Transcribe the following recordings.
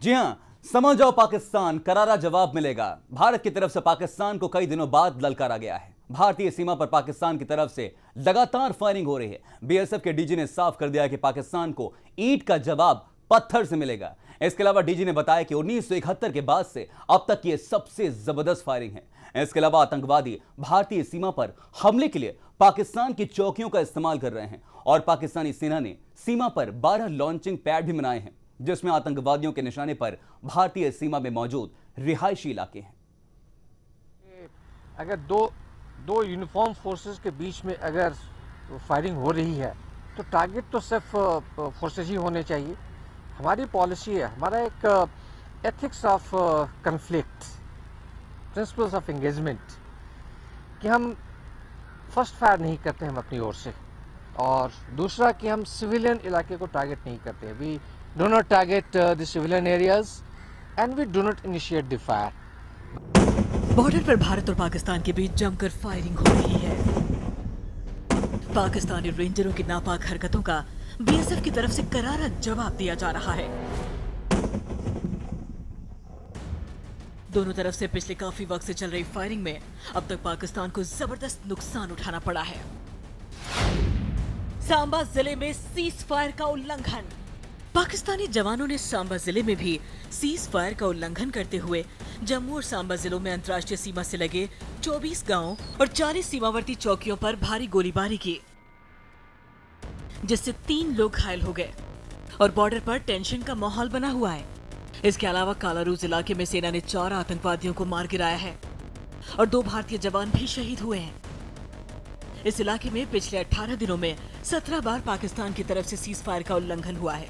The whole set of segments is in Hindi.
जी हां, समझ जाओ पाकिस्तान, करारा जवाब मिलेगा। भारत की तरफ से पाकिस्तान को कई दिनों बाद ललकारा गया है। भारतीय सीमा पर पाकिस्तान की तरफ से लगातार फायरिंग हो रही है। बीएसएफ के डीजी ने साफ कर दिया कि पाकिस्तान को ईंट का जवाब पत्थर से मिलेगा। इसके अलावा डीजी ने बताया कि 1971 के बाद से अब तक ये सबसे जबरदस्त फायरिंग है। इसके अलावा आतंकवादी भारतीय सीमा पर हमले के लिए पाकिस्तान की चौकियों का इस्तेमाल कर रहे हैं और पाकिस्तानी सेना ने सीमा पर 12 लॉन्चिंग पैड भी बनाए हैं, जिसमें आतंकवादियों के निशाने पर भारतीय सीमा में मौजूद रिहायशी इलाके हैं। अगर दो यूनिफॉर्म फोर्सेस के बीच में अगर फायरिंग हो रही है तो टारगेट तो सिर्फ फोर्सेस ही होने चाहिए। हमारी पॉलिसी है, हमारा एक ethics of conflict, principles of engagement, कि हम फर्स्ट फायर नहीं करते हम अपनी ओर से, और दूसरा कि हम सिविलियन इलाके को टारगेट नहीं करते। We do not target the civilian areas and we do not initiate the fire. Border पर भारत और पाकिस्तान के बीच जमकर फायरिंग हो रही है। पाकिस्तानी रेंजरों की नापाक हरकतों का बीएसएफ की तरफ से करारा जवाब दिया जा रहा है। दोनों तरफ से पिछले काफी वक्त से चल रही फायरिंग में अब तक पाकिस्तान को जबरदस्त नुकसान उठाना पड़ा है। सांबा जिले में सीज फायर का उल्लंघन। पाकिस्तानी जवानों ने सांबा जिले में भी सीज फायर का उल्लंघन करते हुए जम्मू और सांबा जिलों में अंतर्राष्ट्रीय सीमा से लगे 24 गांवों और 40 सीमावर्ती चौकियों पर भारी गोलीबारी की, जिससे 3 लोग घायल हो गए और बॉर्डर पर टेंशन का माहौल बना हुआ है। इसके अलावा कालारूज इलाके में सेना ने 4 आतंकवादियों को मार गिराया है और 2 भारतीय जवान भी शहीद हुए हैं। इस इलाके में पिछले 18 दिनों में 17 बार पाकिस्तान की तरफ से सीज फायर का उल्लंघन हुआ है,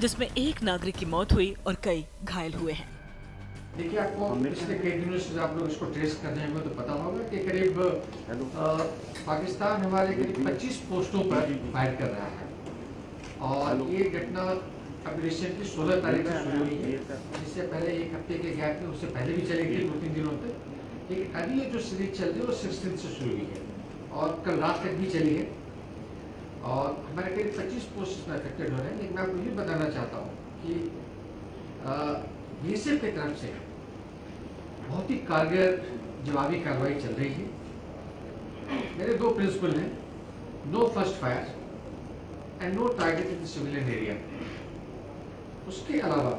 जिसमें 1 नागरिक की मौत हुई और कई घायल हुए हैं। देखिए, आपको पिछले कई दिनों से आप लोग इसको ट्रेस कर रहे हैं तो पता होगा कि करीब पाकिस्तान हमारे करीब 25 पोस्टों पर फायर कर रहा है, और ये घटना अब रिसेंटली 16 तारीख से शुरू हुई है। इससे पहले 1 हफ्ते के गैप में उससे पहले भी चलेगी 2-3 दिनों तक, लेकिन अभी ये जो सीरीज चल रही है वो 16 से शुरू हुई है और कल रात तक भी चली है, और हमारे करीब 25 पोस्ट में अफेक्टेड हो रहे हैं। लेकिन मैं आपको ये बताना चाहता हूँ कि बीएसएफ की तरफ से बहुत ही कारगर जवाबी कार्रवाई चल रही है। मेरे 2 प्रिंसिपल हैं, no first fire and no target in the civilian area. उसके अलावा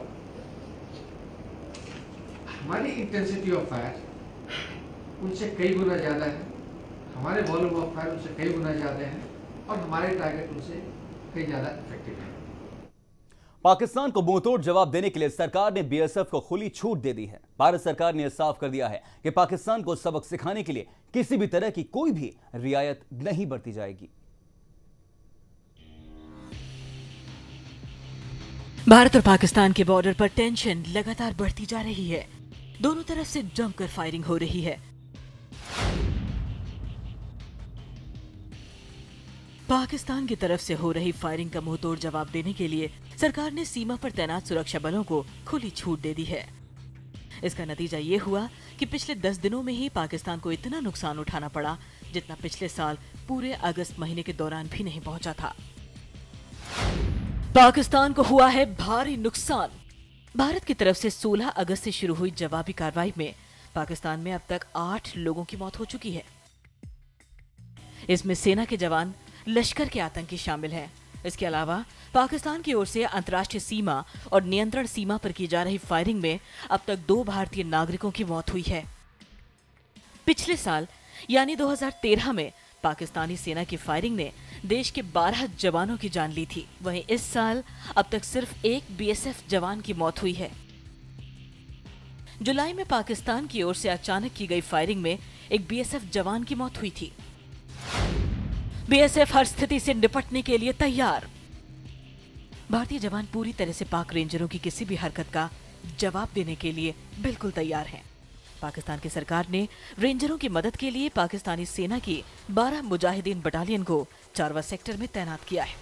हमारी इंटेंसिटी ऑफ फायर उनसे कई गुना ज़्यादा है, हमारे वॉल्यूम ऑफ फायर उनसे कई गुना ज़्यादा है, और हमारे टारगेट उनसे कई ज़्यादा इफेक्टिव है। पाकिस्तान को मुंहतोड़ जवाब देने के लिए सरकार ने बीएसएफ को खुली छूट दे दी है। भारत सरकार ने यह साफ कर दिया है कि पाकिस्तान को सबक सिखाने के लिए किसी भी तरह की कोई भी रियायत नहीं बरती जाएगी। भारत और पाकिस्तान के बॉर्डर पर टेंशन लगातार बढ़ती जा रही है। दोनों तरफ से जमकर फायरिंग हो रही है। पाकिस्तान की तरफ से हो रही फायरिंग का मुंहतोड़ जवाब देने के लिए सरकार ने सीमा पर तैनात सुरक्षा बलों को खुली छूट दे दी है। इसका नतीजा ये हुआ कि पिछले 10 दिनों में ही पाकिस्तान को इतना नुकसान उठाना पड़ा जितना पिछले साल पूरे अगस्त महीने के दौरान भी नहीं पहुंचा था। पाकिस्तान को हुआ है भारी नुकसान। भारत की तरफ से 16 अगस्त से शुरू हुई जवाबी कार्रवाई में पाकिस्तान में अब तक 8 लोगों की मौत हो चुकी है। इसमें सेना के जवान, लश्कर के आतंकी शामिल हैं। इसके अलावा पाकिस्तान की ओर से अंतर्राष्ट्रीय सीमा और नियंत्रण सीमा पर की जा रही फायरिंग में अब तक 2 भारतीय नागरिकों की मौत हुई है। पिछले साल यानी 2013 में पाकिस्तानी सेना की फायरिंग ने देश के 12 जवानों की जान ली थी। वहीं इस साल अब तक सिर्फ 1 बीएसएफ जवान की मौत हुई है। जुलाई में पाकिस्तान की ओर से अचानक की गई फायरिंग में एक बीएसएफ जवान की मौत हुई थी। बीएसएफ हर स्थिति से निपटने के लिए तैयार। भारतीय जवान पूरी तरह से पाक रेंजरों की किसी भी हरकत का जवाब देने के लिए बिल्कुल तैयार हैं। पाकिस्तान की सरकार ने रेंजरों की मदद के लिए पाकिस्तानी सेना की 12 मुजाहिदीन बटालियन को चारवा सेक्टर में तैनात किया है।